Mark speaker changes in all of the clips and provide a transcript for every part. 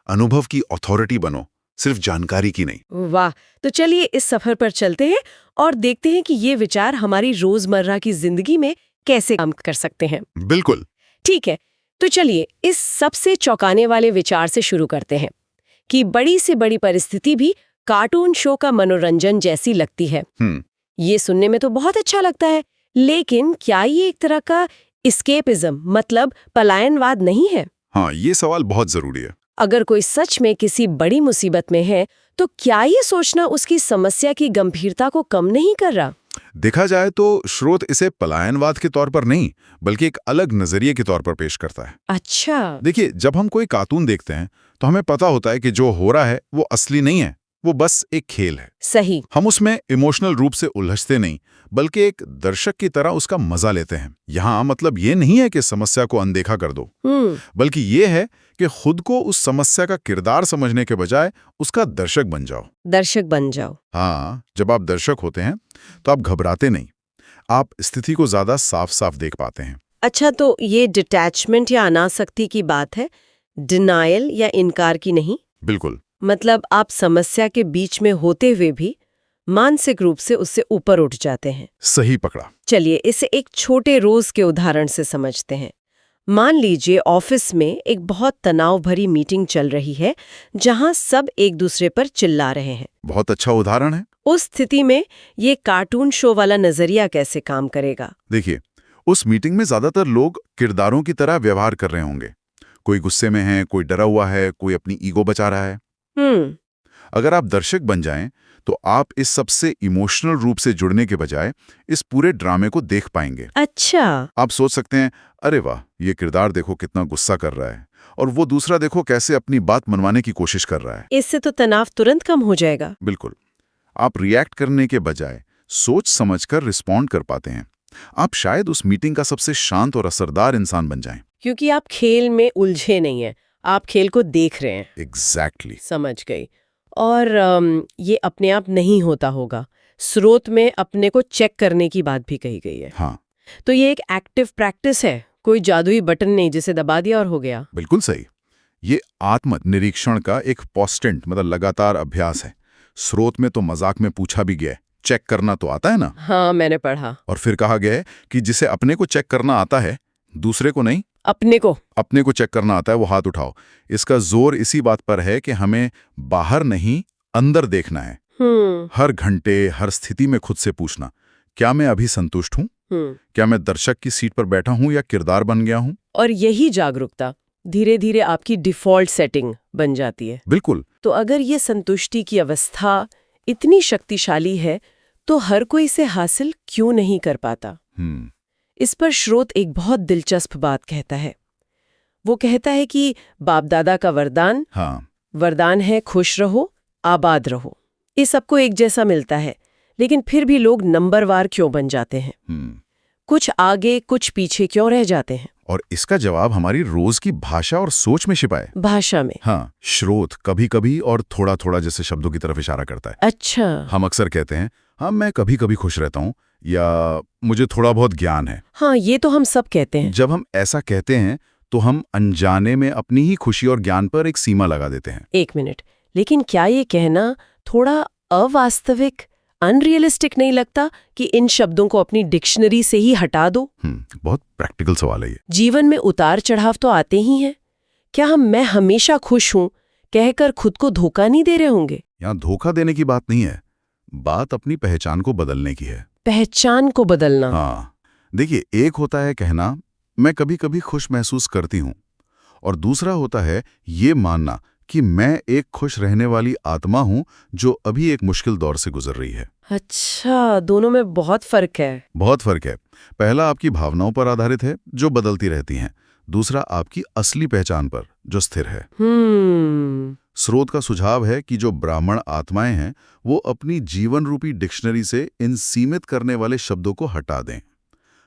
Speaker 1: अनुभव की अथॉरिटी बनो, सिर्फ जानकारी की नहीं।
Speaker 2: वाह, तो चलिए इस सफर पर चलते हैं और देखते हैं कि ये विचार हमारी रोजमर्रा की जिंदगी में कैसे काम कर सकते हैं।
Speaker 1: बिल्कुल।
Speaker 2: ठीक है, तो चलिए इस सबसे चौंकाने वाले विचार से शुरू करते हैं कि बड़ी से बड़ी परिस्थिति भी कार्टून शो का मनोरंजन जैसी लगती है। ये सुनने में तो बहुत अच्छा लगता है, लेकिन क्या ये एक तरह का एस्केपिज्म, मतलब पलायनवाद नहीं है?
Speaker 1: हाँ, ये सवाल बहुत जरूरी है।
Speaker 2: अगर कोई सच में किसी बड़ी मुसीबत में है, तो क्या ये सोचना उसकी समस्या की गंभीरता को कम नहीं कर रहा?
Speaker 1: देखा जाए तो स्रोत इसे पलायनवाद के तौर पर नहीं, बल्कि एक अलग नजरिए के तौर पर पेश करता है।
Speaker 2: अच्छा।
Speaker 1: देखिए, जब हम कोई कार्टून देखते हैं तो हमें पता होता है कि जो हो रहा है वो असली नहीं है, वो बस एक खेल है।
Speaker 2: सही।
Speaker 1: हम उसमें इमोशनल रूप से उलझते नहीं, बल्कि एक दर्शक की तरह उसका मजा लेते हैं। यहाँ मतलब ये नहीं है कि समस्या को अनदेखा कर दो, बल्कि ये है कि खुद को उस समस्या का किरदार समझने के बजाय उसका दर्शक बन जाओ।
Speaker 2: दर्शक बन जाओ।
Speaker 1: हाँ, जब आप दर्शक होते हैं तो आप घबराते नहीं, आप स्थिति को ज्यादा साफ साफ देख पाते हैं।
Speaker 2: अच्छा, तो ये डिटैचमेंट या अनासक्ति की बात है, डिनायल या इनकार की नहीं?
Speaker 1: बिल्कुल।
Speaker 2: मतलब आप समस्या के बीच में होते हुए भी मानसिक रूप से उससे ऊपर उठ जाते हैं।
Speaker 1: सही पकड़ा।
Speaker 2: चलिए इसे एक छोटे रोज के उदाहरण से समझते हैं। मान लीजिए ऑफिस में एक बहुत तनाव भरी मीटिंग चल रही है, जहां सब एक दूसरे पर चिल्ला रहे हैं।
Speaker 1: बहुत अच्छा उदाहरण है।
Speaker 2: उस स्थिति में ये कार्टून शो वाला नजरिया कैसे काम करेगा?
Speaker 1: देखिए, उस मीटिंग में ज्यादातर लोग किरदारों की तरह व्यवहार कर रहे होंगे। कोई गुस्से में है, कोई डरा हुआ है, कोई अपनी ईगो बचा रहा है। अगर आप दर्शक बन जाएं, तो आप इस सबसे इमोशनल रूप से जुड़ने के बजाय इस पूरे ड्रामे को देख पाएंगे।
Speaker 2: अच्छा।
Speaker 1: आप सोच सकते हैं, अरे वाह, ये किरदार देखो कितना गुस्सा कर रहा है, और वो दूसरा देखो कैसे अपनी बात मनवाने की कोशिश कर रहा है।
Speaker 2: इससे तो तनाव तुरंत कम हो जाएगा।
Speaker 1: बिल्कुल। आप रिएक्ट करने के बजाय सोच समझकर रिस्पॉन्ड कर पाते हैं। आप शायद उस मीटिंग का सबसे शांत और असरदार इंसान बन जाएं।
Speaker 2: क्योंकि आप खेल में उलझे नहीं हैं, आप खेल को देख रहे हैं।
Speaker 1: एग्जैक्टली।
Speaker 2: समझ गई। और ये अपने आप नहीं होता होगा। स्रोत में अपने को चेक करने की बात भी कही गई है।
Speaker 1: हाँ,
Speaker 2: तो ये एक एक्टिव प्रैक्टिस है, कोई जादुई बटन नहीं जिसे दबा दिया और हो गया।
Speaker 1: बिल्कुल सही। ये आत्म निरीक्षण का एक कांस्टेंट, मतलब लगातार अभ्यास है। स्रोत में तो मजाक में पूछा भी गया है, चेक करना तो आता है ना?
Speaker 2: हाँ, मैंने पढ़ा।
Speaker 1: और फिर कहा गया है कि जिसे अपने को चेक करना आता है, दूसरे को नहीं। अपने को चेक करना आता है, वो हाथ उठाओ। इसका जोर इसी बात पर है कि हमें बाहर नहीं, अंदर देखना है। हर घंटे, हर स्थिति में खुद से पूछना, क्या मैं अभी संतुष्ट हूँ? क्या मैं दर्शक की सीट पर बैठा हूँ या किरदार बन गया हूँ?
Speaker 2: और यही जागरूकता धीरे धीरे आपकी डिफॉल्ट सेटिंग बन जाती है।
Speaker 1: बिल्कुल।
Speaker 2: तो अगर ये संतुष्टि की अवस्था इतनी शक्तिशाली है, तो हर कोई इसे हासिल क्यों नहीं कर पाता? इस पर स्रोत एक बहुत दिलचस्प बात कहता है। वो कहता है कि बाप दादा का वरदान, वरदान है खुश रहो, आबाद रहो। ये सबको एक जैसा मिलता है, लेकिन फिर भी लोग नंबरवार क्यों बन जाते हैं? कुछ आगे कुछ पीछे क्यों रह जाते हैं?
Speaker 1: और इसका जवाब हमारी रोज की भाषा और सोच में छिपा है।
Speaker 2: भाषा में?
Speaker 1: हाँ, स्रोत कभी कभी और थोड़ा थोड़ा जैसे शब्दों की तरफ इशारा करता है।
Speaker 2: अच्छा।
Speaker 1: हम अक्सर कहते हैं, हाँ मैं कभी कभी खुश रहता हूँ, या मुझे थोड़ा बहुत ज्ञान है।
Speaker 2: हाँ, ये तो हम सब कहते हैं।
Speaker 1: जब हम ऐसा कहते हैं तो हम अनजाने में अपनी ही खुशी और ज्ञान पर एक सीमा लगा देते हैं।
Speaker 2: एक मिनट, लेकिन क्या ये कहना थोड़ा अवास्तविक, अनरियलिस्टिक नहीं लगता कि इन शब्दों को अपनी डिक्शनरी से ही हटा दो?
Speaker 1: बहुत प्रैक्टिकल सवाल है ये।
Speaker 2: जीवन में उतार चढ़ाव तो आते ही हैं। क्या मैं हमेशा खुश हूं कहकर खुद को धोखा नहीं दे रहे होंगे?
Speaker 1: यहाँ धोखा देने की बात नहीं है, बात अपनी पहचान को बदलने की है।
Speaker 2: पहचान को बदलना?
Speaker 1: हाँ, देखिए, एक होता है कहना मैं कभी कभी खुश महसूस करती हूँ, और दूसरा होता है ये मानना कि मैं एक खुश रहने वाली आत्मा हूँ जो अभी एक मुश्किल दौर से गुजर रही है।
Speaker 2: अच्छा, दोनों में बहुत फर्क है।
Speaker 1: बहुत फर्क है। पहला आपकी भावनाओं पर आधारित है जो बदलती रहती हैं, दूसरा आपकी असली पहचान पर जो स्थिर है। स्रोत का सुझाव है कि जो ब्राह्मण आत्माएं हैं वो अपनी जीवन रूपी डिक्शनरी से इन सीमित करने वाले शब्दों को हटा दें।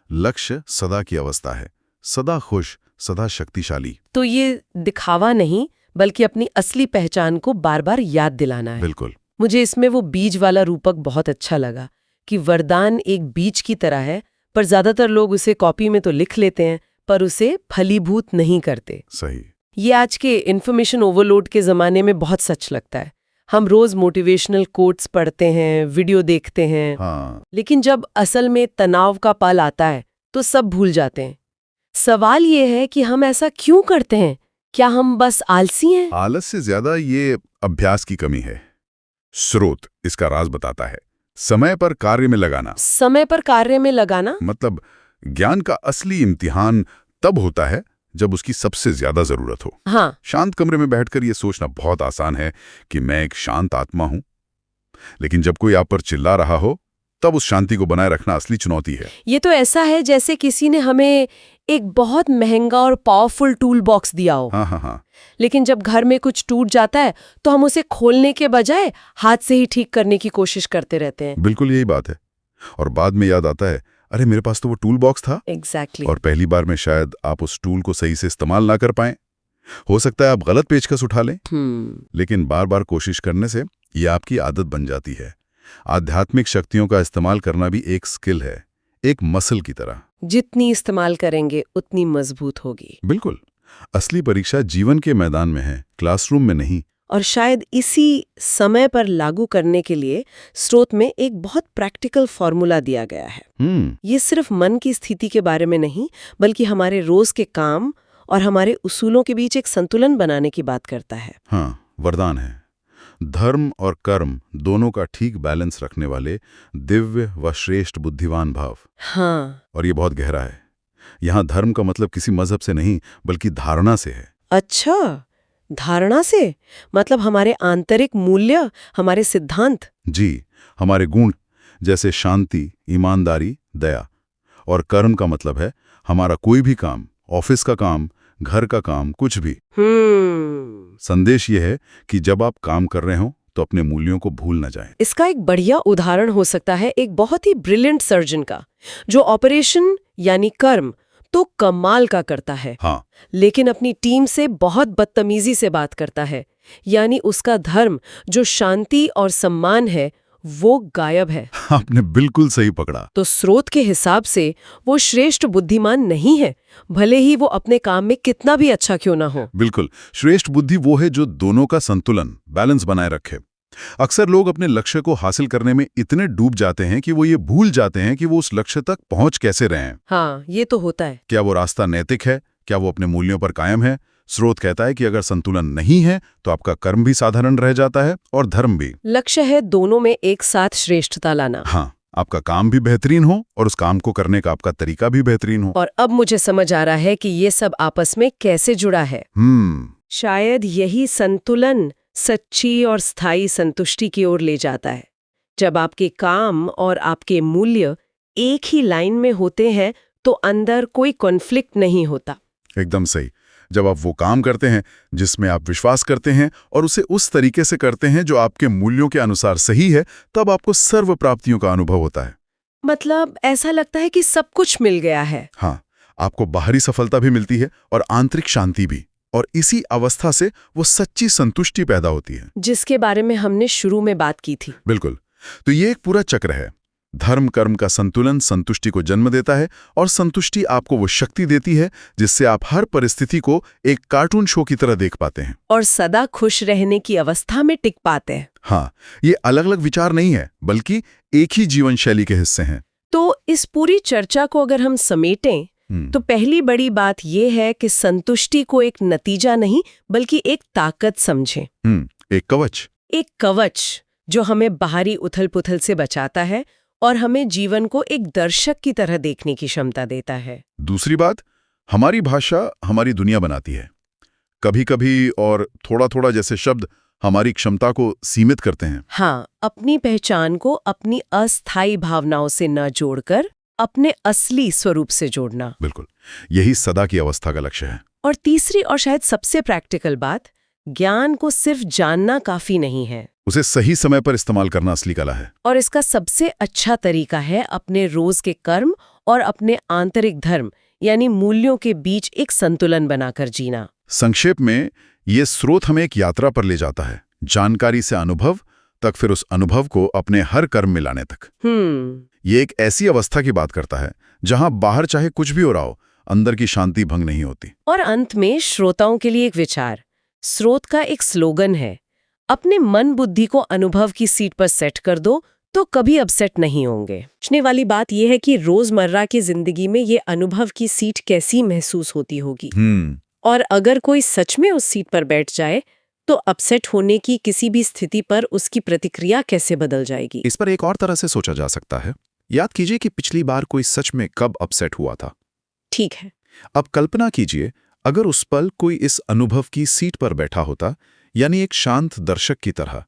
Speaker 1: लक्ष्य सदा की अवस्था है, सदा खुश, सदा शक्तिशाली।
Speaker 2: तो ये दिखावा नहीं, बल्कि अपनी असली पहचान को बार बार याद दिलाना है।
Speaker 1: बिल्कुल।
Speaker 2: मुझे इसमें वो बीज वाला रूपक बहुत अच्छा लगा कि वरदान एक बीज की तरह है, पर ज्यादातर लोग उसे कॉपी में तो लिख लेते हैं, पर उसे फलीभूत नहीं करते।
Speaker 1: सही।
Speaker 2: ये आज के इन्फॉर्मेशन ओवरलोड के ज़माने में बहुत सच लगता है। हम रोज़ मोटिवेशनल कोट्स पढ़ते हैं, वीडियो देखते हैं,
Speaker 1: हाँ,
Speaker 2: लेकिन जब असल में तनाव का पल आता है तो सब भूल जाते हैं। सवाल ये है कि हम ऐसा क्यों करते हैं? क्या हम बस आलसी हैं?
Speaker 1: आलस से ज्यादा ये अभ्यास की कमी है। स्रोत इसका राज बताता है। समय पर कार्य में लगाना,
Speaker 2: समय पर कार्य में लगाना?
Speaker 1: मतलब ज्ञान का असली इम्तिहान तब होता है जब उसकी सबसे ज्यादा जरूरत हो।
Speaker 2: हाँ,
Speaker 1: शांत कमरे में बैठकर ये सोचना बहुत आसान है कि मैं एक शांत आत्मा हूं, लेकिन जब कोई आप पर चिल्ला रहा हो तब उस शांति को बनाए रखना असली चुनौती है।
Speaker 2: ये तो ऐसा है जैसे किसी ने हमें एक बहुत महंगा और पावरफुल टूल बॉक्स दिया हो,
Speaker 1: हाँ हाँ हाँ,
Speaker 2: लेकिन जब घर में कुछ टूट जाता है तो हम उसे खोलने के बजाय हाथ से ही ठीक करने की कोशिश करते रहते हैं।
Speaker 1: बिल्कुल यही बात है। और बाद में याद आता है, अरे मेरे पास तो वो टूल बॉक्स था।
Speaker 2: एग्जैक्टली।
Speaker 1: और पहली बार में शायद आप उस टूल को सही से इस्तेमाल ना कर पाएं। हो सकता है आप गलत पेचकस उठा लें, लेकिन बार बार कोशिश करने से ये आपकी आदत बन जाती है। आध्यात्मिक शक्तियों का इस्तेमाल करना भी एक स्किल है, एक मसल की तरह।
Speaker 2: जितनी इस्तेमाल करेंगे उतनी मजबूत होगी।
Speaker 1: बिल्कुल। असली परीक्षा जीवन के मैदान में है, क्लासरूम में नहीं।
Speaker 2: और शायद इसी समय पर लागू करने के लिए स्रोत में एक बहुत प्रैक्टिकल फॉर्मूला दिया गया है। ये सिर्फ मन की स्थिति के बारे में नहीं, बल्कि हमारे रोज के काम और हमारे उसूलों के बीच एक संतुलन बनाने की बात करता है।
Speaker 1: हाँ, वरदान है। धर्म और कर्म दोनों का ठीक बैलेंस रखने वाले दिव्य व श्रेष्ठ बुद्धिमान भाव।
Speaker 2: हाँ।
Speaker 1: और ये बहुत गहरा है। यहाँ धर्म का मतलब किसी मजहब से नहीं, बल्कि धारणा से है।
Speaker 2: अच्छा, धारणा से? मतलब हमारे आंतरिक मूल्य, हमारे सिद्धांत?
Speaker 1: जी, हमारे गुण, जैसे शांति, ईमानदारी, दया। और कर्म का मतलब है हमारा कोई भी काम, ऑफिस का काम, घर का काम, कुछ भी। संदेश ये है कि जब आप काम कर रहे हो तो अपने मूल्यों को भूल न जाएं।
Speaker 2: इसका एक बढ़िया उदाहरण हो सकता है एक बहुत ही ब्रिलियंट सर्जन का, जो ऑपरेशन यानी कर्म तो कमाल का करता है।
Speaker 1: हाँ,
Speaker 2: लेकिन अपनी टीम से बहुत बदतमीजी से बात करता है, यानी उसका धर्म जो शांति और सम्मान है वो गायब है।
Speaker 1: आपने बिल्कुल सही पकड़ा।
Speaker 2: तो स्रोत के हिसाब से वो श्रेष्ठ बुद्धिमान नहीं है, भले ही वो अपने काम में कितना भी अच्छा क्यों ना हो।
Speaker 1: बिल्कुल, श्रेष्ठ बुद्धि वो है जो दोनों का संतुलन, बैलेंस बनाए रखे। अक्सर लोग अपने लक्ष्य को हासिल करने में इतने डूब जाते हैं कि वो ये भूल जाते हैं कि वो उस लक्ष्य तक पहुंच कैसे रहे हैं।
Speaker 2: हाँ, ये तो होता है।
Speaker 1: क्या वो रास्ता नैतिक है? क्या वो अपने मूल्यों पर कायम है? स्रोत कहता है कि अगर संतुलन नहीं है तो आपका कर्म भी साधारण रह जाता है और धर्म भी।
Speaker 2: लक्ष्य है दोनों में एक साथ श्रेष्ठता लाना।
Speaker 1: हाँ, आपका काम भी बेहतरीन हो और उस काम को करने का आपका तरीका भी बेहतरीन हो।
Speaker 2: और अब मुझे समझ आ रहा है कि ये सब आपस में कैसे जुड़ा है। शायद यही संतुलन सच्ची और स्थायी संतुष्टि की ओर ले जाता है। जब आपके काम और आपके मूल्य एक ही लाइन में होते हैं तो अंदर कोई कॉन्फ्लिक्ट नहीं होता।
Speaker 1: एकदम सही। जब आप वो काम करते हैं जिसमें आप विश्वास करते हैं और उसे उस तरीके से करते हैं जो आपके मूल्यों के अनुसार सही है, तब आपको सर्व प्राप्तियों का अनुभव होता है।
Speaker 2: मतलब ऐसा लगता है कि सब कुछ मिल गया है।
Speaker 1: हाँ, आपको बाहरी सफलता भी मिलती है और आंतरिक शांति भी। और इसी अवस्था से वो सच्ची संतुष्टि पैदा होती है,
Speaker 2: जिसके बारे में हमने शुरू में बात की थी।
Speaker 1: बिल्कुल। तो ये एक पूरा चक्र है। धर्म कर्म का संतुलन संतुष्टि को जन्म देता है और संतुष्टि आपको वो शक्ति देती है जिससे आप हर परिस्थिति को एक कार्टून शो की तरह देख पाते हैं
Speaker 2: और सदा खुश रहने की अवस्था में टिक पाते हैं।
Speaker 1: हाँ, ये अलग अलग विचार नहीं है, बल्कि एक ही जीवन शैली के हिस्से हैं।
Speaker 2: तो इस पूरी चर्चा को अगर हम समेटें तो पहली बड़ी बात यह है कि संतुष्टि को एक नतीजा नहीं बल्कि एक ताकत समझें।
Speaker 1: एक कवच।
Speaker 2: एक कवच जो हमें बाहरी उथल-पुथल से बचाता है और हमें जीवन को एक दर्शक की तरह देखने की क्षमता देता है।
Speaker 1: दूसरी बात, हमारी भाषा हमारी दुनिया बनाती है। कभी-कभी और थोड़ा-थोड़ा जैसे शब्द हमारी क्षमता को सीमित करते हैं।
Speaker 2: हाँ, अपनी पहचान को अपनी अस्थायी भावनाओं से न जोड़कर अपने असली स्वरूप से जोड़ना।
Speaker 1: बिल्कुल, यही सदा की अवस्था का लक्ष्य है।
Speaker 2: और तीसरी और शायद सबसे प्रैक्टिकल बात, ज्ञान को सिर्फ जानना काफी नहीं है,
Speaker 1: उसे सही समय पर इस्तेमाल करना असली कला है।
Speaker 2: और इसका सबसे अच्छा तरीका है अपने रोज के कर्म और अपने आंतरिक धर्म यानी मूल्यों के बीच एक संतुलन बनाकर जीना।
Speaker 1: संक्षेप में, ये स्रोत हमें एक यात्रा पर ले जाता है, जानकारी से अनुभव तक, फिर उस अनुभव को अपने हर कर्म में लाने तक। ये एक ऐसी अवस्था की बात करता है जहां बाहर चाहे कुछ भी हो रहा हो, अंदर की शांति भंग नहीं होती।
Speaker 2: और अंत में श्रोताओं के लिए एक विचार। स्रोत का एक स्लोगन है, अपने मन बुद्धि को अनुभव की सीट पर सेट कर दो तो कभी अपसेट नहीं होंगे। पूछने वाली बात यह है कि रोजमर्रा की जिंदगी में ये अनुभव की सीट कैसी महसूस होती होगी, और अगर कोई सच में उस सीट पर बैठ जाए तो अपसेट होने की किसी भी स्थिति पर उसकी प्रतिक्रिया कैसे बदल जाएगी।
Speaker 3: इस पर एक और तरह से सोचा जा सकता है। याद कीजिए कि पिछली बार कोई सच में कब अपसेट हुआ था।
Speaker 2: ठीक है।
Speaker 3: अब कल्पना कीजिए, अगर उस पल कोई इस अनुभव की सीट पर बैठा होता, यानी एक शांत दर्शक की तरह,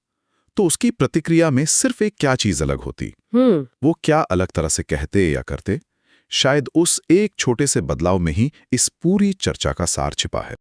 Speaker 3: तो उसकी प्रतिक्रिया में सिर्फ एक क्या चीज अलग होती। वो क्या अलग तरह से कहते या करते? शायद उस एक छोटे से बदलाव में ही इस पूरी चर्चा का सार छिपा है।